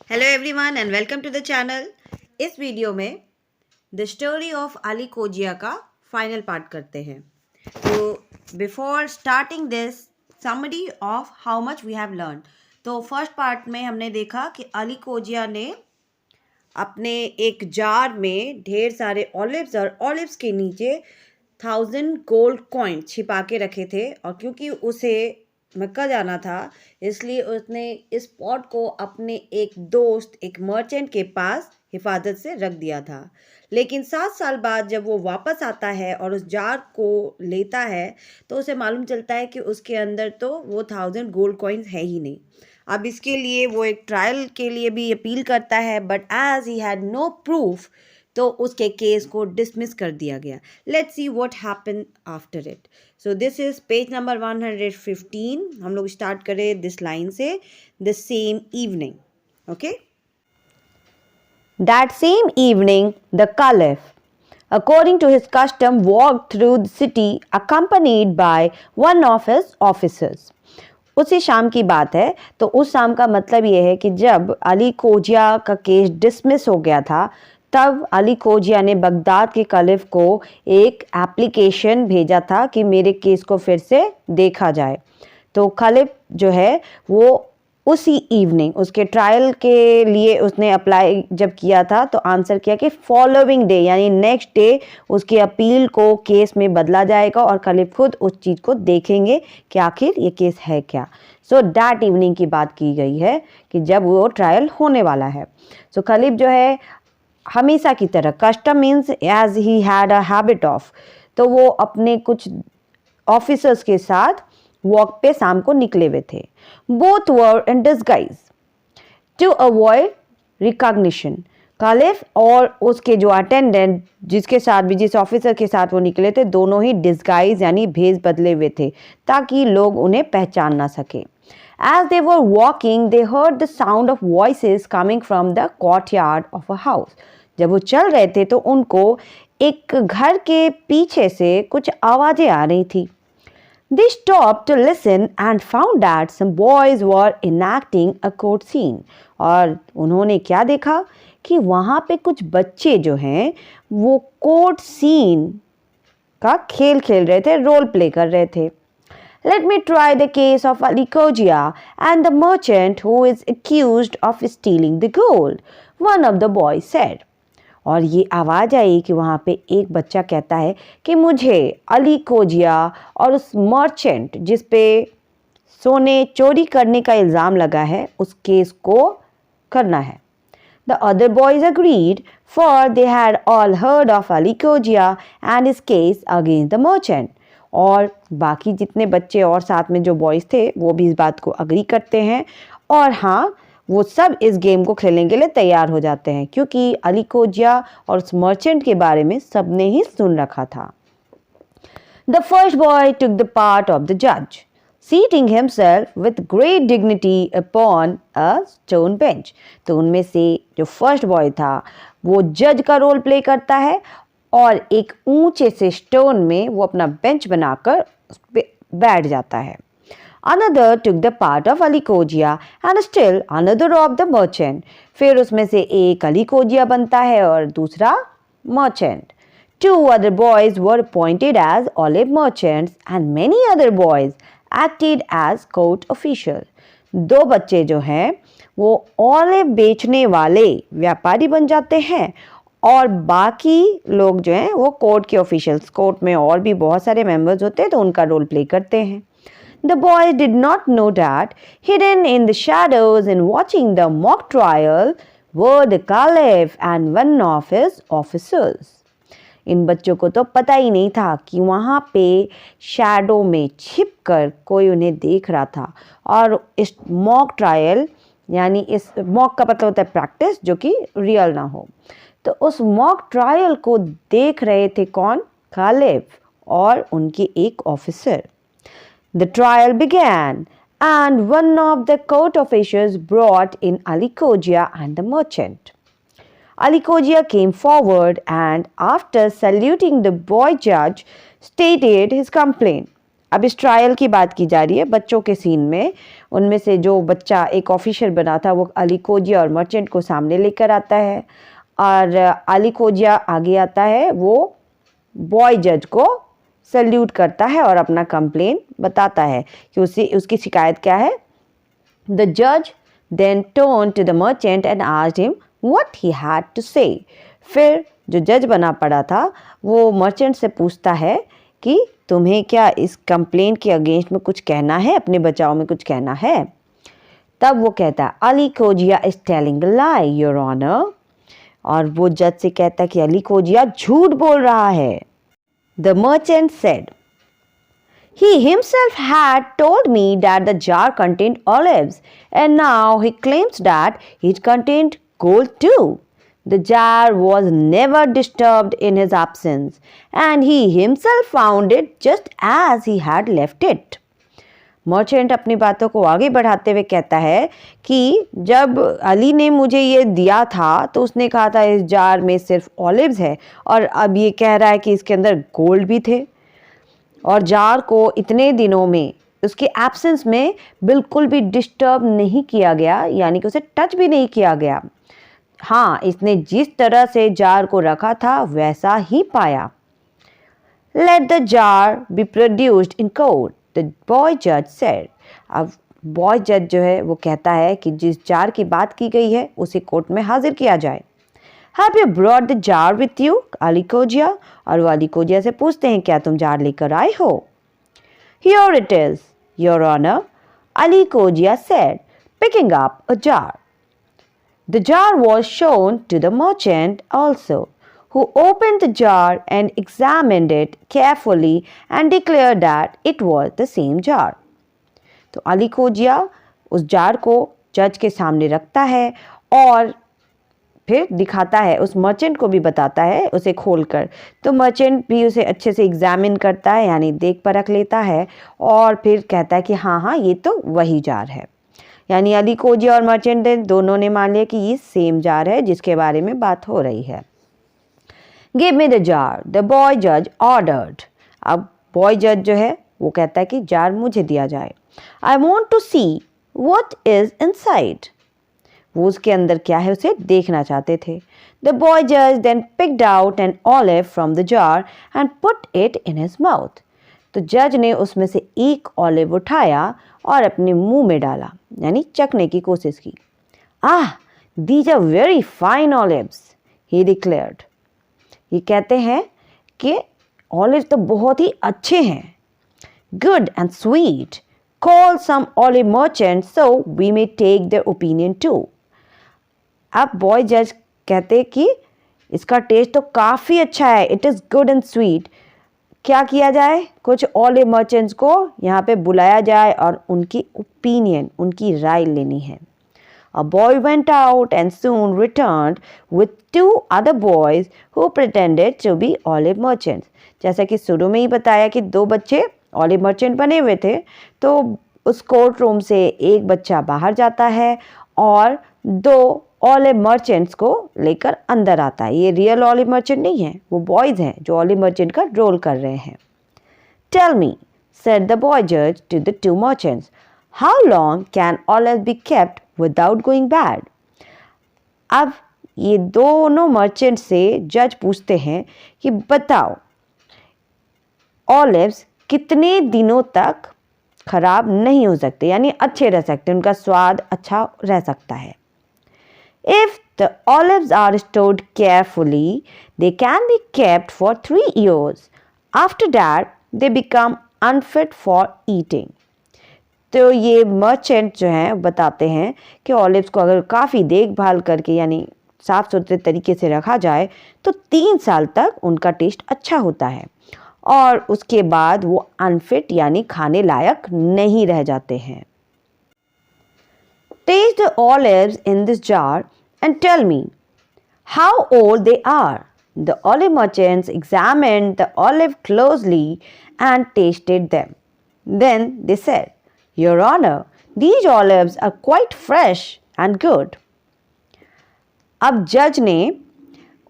Hello everyone and welcome to the channel. इस video में the story of Ali Cogia का final part करते हैं। तो before starting this summary of how much we have learn. तो first part में हमने देखा कि अली कोजिया ने अपने एक जार में ढेर ऑलिव्स और ऑलिव्स के नीचे 1000 गोल्ड कॉइन छिपा के रखे थे, और क्योंकि उसे मक्का जाना था इसलिए उसने इस पॉट को अपने एक दोस्त एक मर्चेंट के पास हिफाजत से रख दिया था। लेकिन 7 साल बाद जब वो वापस आता है और उस जार को लेता है तो उसे मालूम चलता है कि उसके अंदर तो वो 1000 गोल्ड कॉइन्स है ही नहीं। अब इसके लिए वो एक ट्रायल के लिए भी अपील करता है, but as he had no proof तो उसके केस को डिसमिस कर दिया गया। Let's see what happen after it. So this is page number 115। हम लोग स्टार्ट करें दिस लाइन से, the same evening. Okay, that same evening the caliph, according to his custom, walked through the city accompanied by one of his officers. उसी शाम की बात है। तो उस शाम का मतलब ये है कि जब अली कोजिया का केस डिसमिस हो गया था तब अली कोजिया ने बगदाद के कलिफ को एक एप्लीकेशन भेजा था कि मेरे केस को फिर से देखा जाए। तो खलीफ जो है वो उसी इवनिंग उसके ट्रायल के लिए उसने अप्लाई जब किया था तो आंसर किया कि फॉलोइंग डे यानी नेक्स्ट डे उसकी अपील को केस में बदला जाएगा और खलीफ खुद उस चीज़ को देखेंगे कि आखिर ये केस है क्या। सो दैट इवनिंग की बात की गई है कि जब वो ट्रायल होने वाला है। सो खलीफ जो है हमेशा की तरह, custom means as he had a habit of, तो वो अपने कुछ ऑफिसर्स के साथ वॉक पे शाम को निकले हुए थे। Both were in disguise to avoid recognition. खलीफ और उसके जो अटेंडेंट जिसके साथ भी जिस ऑफिसर के साथ वो निकले थे दोनों ही डिस्गाइज यानी भेष बदले हुए थे ताकि लोग उन्हें पहचान ना सके। As they were walking, they heard the sound of voices coming from the courtyard of a house. जब वो चल रहे थे तो उनको एक घर के पीछे से कुछ आवाजें आ रही थी। They stopped to listen and found that some boys were enacting a court scene. और उन्होंने क्या देखा कि वहाँ पे कुछ बच्चे जो हैं वो कोर्ट सीन का खेल खेल रहे थे, रोल प्ले कर रहे थे। Let me try the case of Ali Kojia and the merchant who is accused of stealing the gold, one of the boys said. और ये आवाज़ आई कि वहाँ पे एक बच्चा कहता है कि मुझे अली कोजिया और उस मर्चेंट जिस पे सोने चोरी करने का इल्ज़ाम लगा है उस केस को करना है। The other boys agreed, for they had all heard of Ali Kojia and his case against the merchant. और बाकी जितने बच्चे और साथ में जो बॉयज़ थे वो भी इस बात को अग्री करते हैं और हाँ वो सब इस गेम को खेलने के लिए तैयार हो जाते हैं क्योंकि अली कोजिया और उस मर्चेंट के बारे में सबने ही सुन रखा था। The first boy took the part of the judge, seating himself with great dignity upon a stone bench. तो उनमें से जो फर्स्ट बॉय था वो जज का रोल प्ले करता है और एक ऊंचे से स्टोन में वो अपना बेंच बनाकर उस पे बैठ जाता है। Another took the part of Ali Kojia and still another of the merchant. फिर उसमें से एक अली कोजिया बनता है और दूसरा merchant. Two other boys were appointed as olive merchants and many other boys acted as court officials. दो बच्चे जो हैं वो ऑलिव बेचने वाले व्यापारी बन जाते हैं और बाकी लोग जो हैं वो कोर्ट के ऑफिशियल्स, कोर्ट में और भी बहुत सारे मेंबर्स होते हैं तो उनका रोल प्ले करते हैं। The boys did not know that hidden in the shadows and watching the mock trial were the caliph and one of his officers. इन बच्चों को तो पता ही नहीं था कि वहाँ पे शैडो में छिपकर कोई उन्हें देख रहा था और इस मॉक ट्रायल यानी इस मॉक का मतलब होता है प्रैक्टिस जो कि रियल ना हो, तो उस मॉक ट्रायल को देख रहे थे कौन? कालिफ और उनके एक officer. The trial began and one of the court officials brought in Ali Kojia and the merchant. Ali Kojia came forward and after saluting the boy judge stated his complaint. अब इस ट्रायल की बात की जा रही है बच्चों के सीन में। उनमें से जो बच्चा एक ऑफिसर बना था वो अली खोजिया और मर्चेंट को सामने लेकर आता है, और अली खोजिया आगे आता है, वो बॉय जज को सल्यूट करता है और अपना कंप्लेन बताता है कि उसकी शिकायत क्या है। द जज then turn to the merchant and asked him what he had to say. फिर जो जज बना पड़ा था वो मर्चेंट से पूछता है कि तुम्हें क्या इस कंप्लेंट के अगेंस्ट में कुछ कहना है, अपने बचाव में कुछ कहना है। तब वो कहता है Ali Khojia is telling a lie your honour, और वो जज से कहता है कि अली खोजिया झूठ बोल रहा है। The merchant said he himself had told me that the jar contained olives, and now he claims that it contained gold too. The jar was never disturbed in his absence, and he himself found it just as he had left it. Merchant अपनी बातों को आगे बढ़ाते हुए कहता है कि जब अली ने मुझे ये दिया था तो उसने कहा था इस जार में सिर्फ ऑलिव्स है, और अब ये कह रहा है कि इसके अंदर गोल्ड भी थे, और जार को इतने दिनों में उसके एब्सेंस में बिल्कुल भी डिस्टर्ब नहीं किया गया, यानी कि उसे टच भी नहीं किया गया। हाँ, इसने जिस तरह से जार को रखा था वैसा ही पाया। Let the jar be produced in court, the boy judge said. अब बॉय जज जो है वो कहता है कि जिस जार की बात की गई है उसे कोर्ट में हाजिर किया जाए। Have you brought the jar with you, Ali खोजिया? और वो अली खोजिया से पूछते हैं क्या तुम जार लेकर आए हो? Here it is, Your Honor, Ali Khojia said, picking up a jar. The jar was shown to the merchant also, who opened the jar and examined it carefully and declared that it was the same jar. तो अली खोजिया उस jar को जज के सामने रखता है और फिर दिखाता है, उस मर्चेंट को भी बताता है उसे खोलकर। तो मर्चेंट भी उसे अच्छे से एग्जामिन करता है, यानी देख परख लेता है, और फिर कहता है कि हाँ हाँ ये तो वही जार है। यानी अली खोजिया और मर्चेंट दोनों ने मान लिया कि ये सेम जार है जिसके बारे में बात हो रही है। Give me the jar, the boy जज ऑर्डर्ड। अब बॉय जज जो है वो कहता है कि जार मुझे दिया जाए। I want to see what is inside. वो उसके अंदर क्या है उसे देखना चाहते थे। द बॉय जज then picked out an olive from the jar and put it in his mouth. तो जज ने उसमें से एक ऑलिव उठाया और अपने मुंह में डाला, यानी चखने की कोशिश की। Ah, these are very fine olives, he declared. ये कहते हैं कि ऑलिव तो बहुत ही अच्छे हैं। Good and sweet, call some olive merchant so we may take their opinion too. अब बॉय जज कहते कि इसका टेस्ट तो काफ़ी अच्छा है, it is good and sweet. क्या किया जाए, कुछ ऑलिव मर्चेंट्स को यहाँ पे बुलाया जाए और उनकी ओपिनियन, उनकी राय लेनी है। A boy went out and soon returned with 2 other boys who pretended to be olive merchants. जैसा कि शुरू में ही बताया कि 2 बच्चे ऑलिव मर्चेंट बने हुए थे, तो उस कोर्ट रूम से एक बच्चा बाहर जाता है और 2 ऑलिव मर्चेंट्स को लेकर अंदर आता है। ये रियल ऑलिव मर्चेंट नहीं है, वो बॉयज़ हैं जो ऑलिव मर्चेंट का रोल कर रहे हैं। Tell me, said the boy judge to the 2 merchants, how long can olives be kept without going bad? अब ये दोनों मर्चेंट से जज पूछते हैं कि बताओ ऑलिव्स कितने दिनों तक खराब नहीं हो सकते, यानी अच्छे रह सकते, उनका स्वाद अच्छा रह सकता है। If the olives are stored carefully, they can be kept for 3 years. After that, they become unfit for eating. तो ये मर्चेंट जो हैं बताते हैं कि ऑलिव्स को अगर काफ़ी देखभाल करके यानी साफ़ सुथरे तरीके से रखा जाए तो 3 साल तक उनका टेस्ट अच्छा होता है, और उसके बाद वो अनफिट यानी खाने लायक नहीं रह जाते हैं। Taste the olives in this jar and tell me how old they are. The olive merchants examined the olive closely and tasted them. Then they said, Your Honor, these olives are quite fresh and good. अब जज ने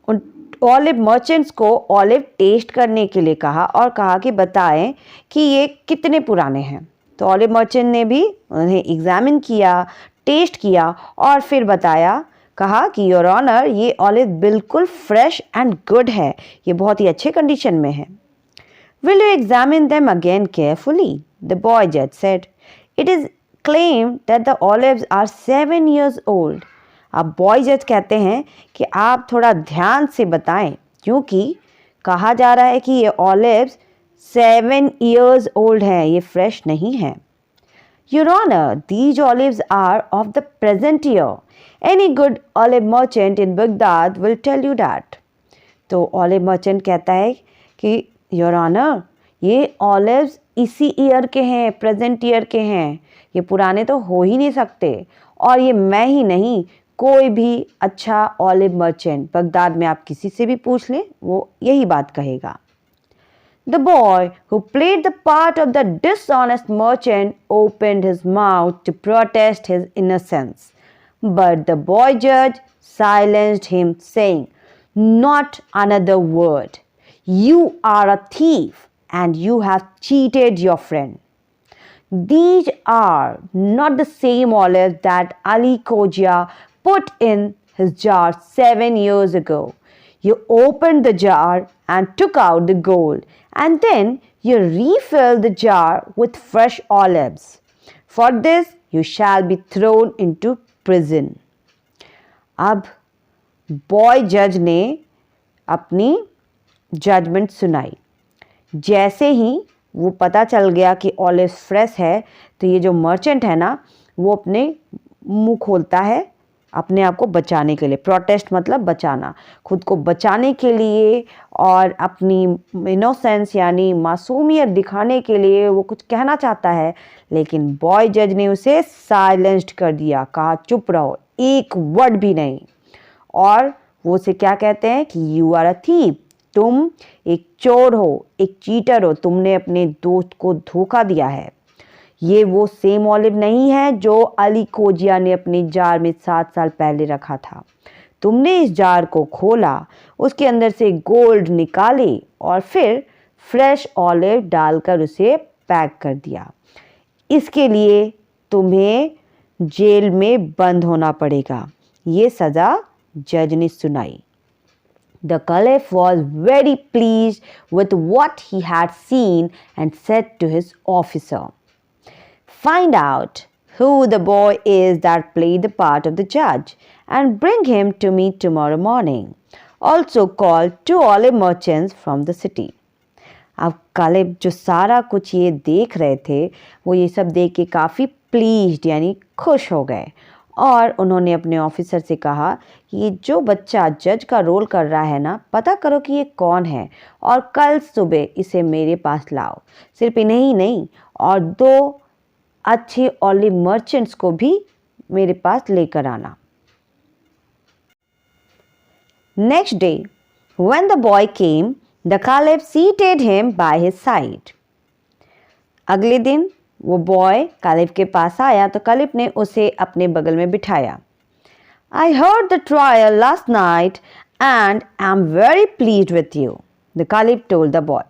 उन olive merchants को olive test करने के लिए कहा और कहा कि बताएं कि ये कितने पुराने हैं। तो ऑलिव मर्चेंट ने भी उन्हें एग्जामिन किया, टेस्ट किया और फिर बताया, कहा कि योर ऑनर ये ऑलिव बिल्कुल फ्रेश एंड गुड है, ये बहुत ही अच्छे कंडीशन में है। Will you examine them again carefully? The boy judge said. It is claimed that the olives are 7 years old. अब बॉय जज कहते हैं कि आप थोड़ा ध्यान से बताएं, क्योंकि कहा जा रहा है कि ये ऑलिव्स 7 years old हैं, ये फ्रेश नहीं हैं। Your Honor, these olives are of the present year. Any good olive merchant in Baghdad will tell you that. तो ऑलिव मर्चेंट कहता है कि योर ऑनर ये ऑलिव्स इसी ईयर के हैं, प्रेजेंट ईयर के हैं, ये पुराने तो हो ही नहीं सकते। और ये मैं ही नहीं, कोई भी अच्छा ऑलिव मर्चेंट बगदाद में आप किसी से भी पूछ लें, वो यही बात कहेगा। The boy who played the part of the dishonest merchant opened his mouth to protest his innocence, but the boy judge silenced him, saying, "Not another word. You are a thief and you have cheated your friend. These are not the same olives that Ali Khoja put in his jar 7 years ago. You opened the jar and took out the gold, and then you refilled the jar with fresh olives. For this you shall be thrown into prison." अब boy जज ने अपनी judgement सुनाई। जैसे ही वो पता चल गया कि ऑलिव फ्रेश है, तो ये जो मर्चेंट है ना, वो अपने मुंह खोलता है अपने आप को बचाने के लिए। प्रोटेस्ट मतलब बचाना, खुद को बचाने के लिए और अपनी इनोसेंस यानी मासूमियत दिखाने के लिए वो कुछ कहना चाहता है, लेकिन बॉय जज ने उसे साइलेंस्ड कर दिया, कहा चुप रहो, एक वर्ड भी नहीं। और वो उसे क्या कहते हैं कि यू आर अ थीफ, तुम एक चोर हो, एक चीटर हो, तुमने अपने दोस्त को धोखा दिया है। ये वो सेम ऑलिव नहीं है जो अली खोजिया ने अपने जार में 7 साल पहले रखा था। तुमने इस जार को खोला, उसके अंदर से गोल्ड निकाले और फिर फ्रेश ऑलिव डालकर उसे पैक कर दिया। इसके लिए तुम्हें जेल में बंद होना पड़ेगा। ये सज़ा जज ने सुनाई। The Caliph was very pleased with what he had seen and said to his officer, "Find out who the boy is that played the part of the judge and bring him to me tomorrow morning. Also call 2 olive merchants from the city." अब कालिब जो सारा कुछ ये देख रहे थे, वो ये सब देख के काफ़ी प्लीज्ड यानी खुश हो गए और उन्होंने अपने ऑफिसर से कहा कि ये जो बच्चा जज का रोल कर रहा है ना, पता करो कि ये कौन है और कल सुबह इसे मेरे पास लाओ। सिर्फ इन्हें ही नहीं, और 2 अच्छे ऑलिव मर्चेंट्स को भी मेरे पास लेकर आना। Next day when the boy came, the caliph seated him by his side. अगले दिन वो बॉय कालिफ के पास आया तो कालिफ ने उसे अपने बगल में बिठाया। "I heard the trial last night and am very pleased with you," the Caliph told the boy.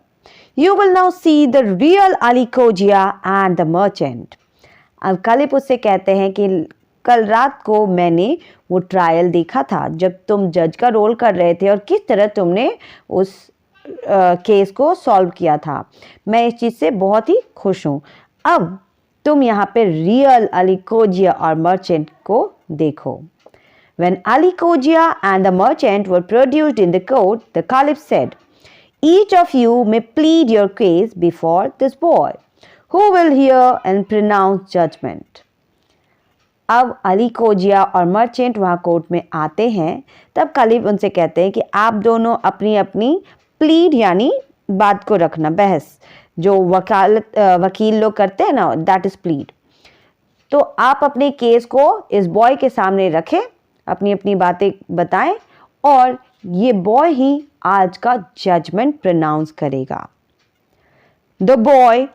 "You will now see the real Ali Khoja and the merchant." अब कालिफ उससे कहते हैं कि कल रात को मैंने वो ट्रायल देखा था जब तुम जज का रोल कर रहे थे और किस तरह तुमने उस केस को सॉल्व किया था। मैं इस चीज़ से बहुत ही खुश हूँ। अब तुम यहाँ पे रियल अली खोजिया और मर्चेंट को देखो। When Ali Khoja and the merchant were produced in the court, the Caliph said, "Each of you may plead your case before this boy, who will hear and pronounce judgment." अब अली खोजिया और merchant वहाँ court में आते हैं, तब कालिफ उनसे कहते हैं कि आप दोनों अपनी अपनी प्लीड यानी बात को रखना, बहस जो वकील लोग करते हैं ना, दैट इज प्लीड। तो आप अपने केस को इस बॉय के सामने रखें, अपनी अपनी बातें बताएं और ये बॉय ही आज का जजमेंट प्रोनाउंस करेगा। The boy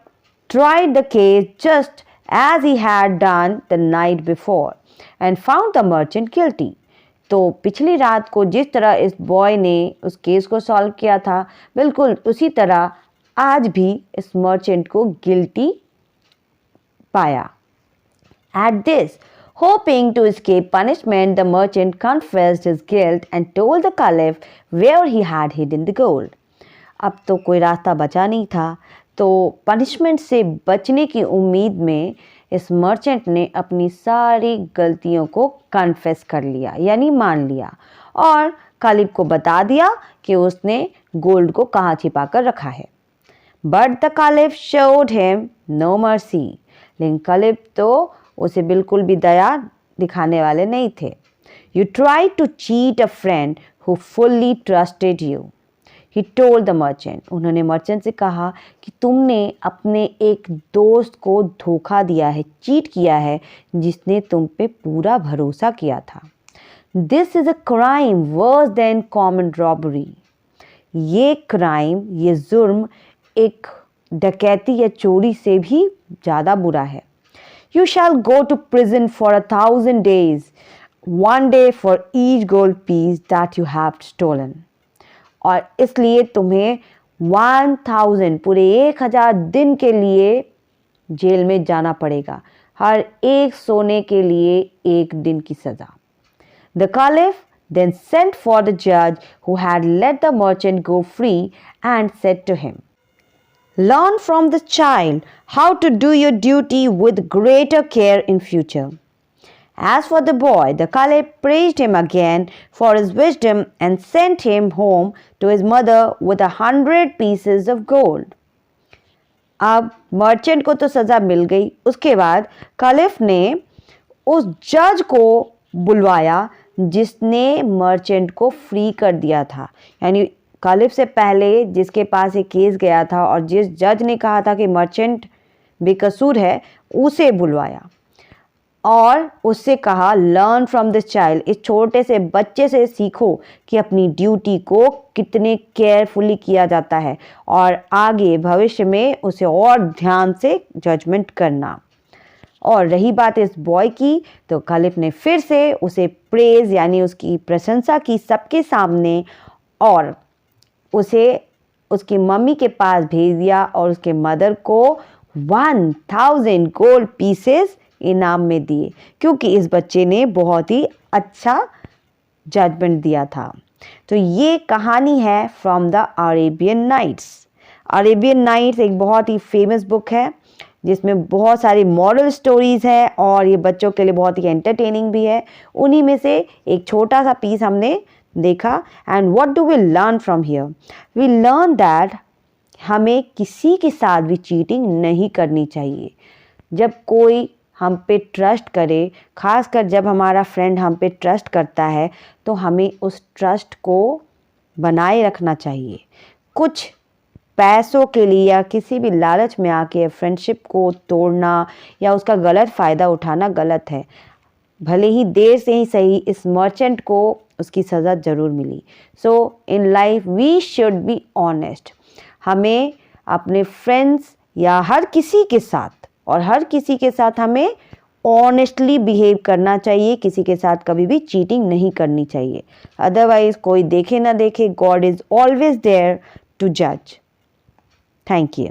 tried the case just as he had done the night before and found the merchant guilty. तो पिछली रात को जिस तरह इस बॉय ने उस केस को सॉल्व किया था, बिल्कुल उसी तरह आज भी इस मर्चेंट को गिल्टी पाया। At this, hoping to escape punishment, the merchant confessed his guilt and told the caliph where he had hidden the gold. अब तो कोई रास्ता बचा नहीं था, तो पनिशमेंट से बचने की उम्मीद में इस मर्चेंट ने अपनी सारी गलतियों को कन्फेस कर लिया, यानी मान लिया, और कालिफ को बता दिया कि उसने गोल्ड को कहाँ छिपा कर रखा है। But the caliph showed him no mercy, लेकिन कालिफ तो उसे बिल्कुल भी दया दिखाने वाले नहीं थे। You try to cheat a friend who fully trusted you, he told the merchant. उन्होंने मर्चेंट से कहा कि तुमने अपने एक दोस्त को धोखा दिया है, चीट किया है, जिसने तुम पे पूरा भरोसा किया था। This is a crime worse than common robbery, ये क्राइम, ये जुर्म एक डकैती या चोरी से भी ज़्यादा बुरा है। You shall go to prison for 1,000 days, 1 day for each gold piece that you have stolen. और इसलिए तुम्हें 1,000 पूरे 1,000 दिन के लिए जेल में जाना पड़ेगा, हर एक सोने के लिए एक दिन की सज़ा। The caliph then sent for the judge who had let the merchant go free and said to him, Learn from the child how to do your duty with greater care in future. As for the boy, the caliph praised him again for his wisdom and sent him home to his mother with 100 pieces of gold. अब merchant को तो सज़ा मिल गई। उसके बाद कालिफ ने उस जज को बुलवाया जिसने मर्चेंट को फ्री कर दिया था, यानी कालिफ से पहले जिसके पास एक केस गया था और जिस जज ने कहा था कि मर्चेंट बेकसूर है, उसे बुलवाया और उससे कहा लर्न फ्रॉम दिस चाइल्ड, इस छोटे से बच्चे से सीखो कि अपनी ड्यूटी को कितने केयरफुली किया जाता है और आगे भविष्य में उसे और ध्यान से जजमेंट करना। और रही बात इस बॉय की, तो कालिफ ने फिर से उसे प्रेज यानी उसकी प्रशंसा की सबके सामने और उसे उसकी मम्मी के पास भेज दिया और उसके मदर को 1,000 गोल्ड पीसेस इनाम में दिए, क्योंकि इस बच्चे ने बहुत ही अच्छा जजमेंट दिया था। तो ये कहानी है from the Arabian Nights. Arabian Nights एक बहुत ही फेमस बुक है जिसमें बहुत सारी मॉरल स्टोरीज़ हैं और ये बच्चों के लिए बहुत ही एंटरटेनिंग भी है। उन्हीं में से एक छोटा सा पीस हमने देखा। And what do we learn from here? We learn that हमें किसी के साथ भी चीटिंग नहीं करनी चाहिए। जब कोई हम पे ट्रस्ट करे, खासकर जब हमारा फ्रेंड हम पे ट्रस्ट करता है, तो हमें उस ट्रस्ट को बनाए रखना चाहिए। कुछ पैसों के लिए या किसी भी लालच में आके फ्रेंडशिप को तोड़ना या उसका गलत फ़ायदा उठाना गलत है। भले ही देर से ही सही, इस मर्चेंट को उसकी सज़ा ज़रूर मिली। So in life we should be honest. हमें अपने फ्रेंड्स या हर किसी के साथ हमें ऑनेस्टली बिहेव करना चाहिए। किसी के साथ कभी भी चीटिंग नहीं करनी चाहिए। अदरवाइज कोई देखे ना देखे, God is always there to जज। Thank you.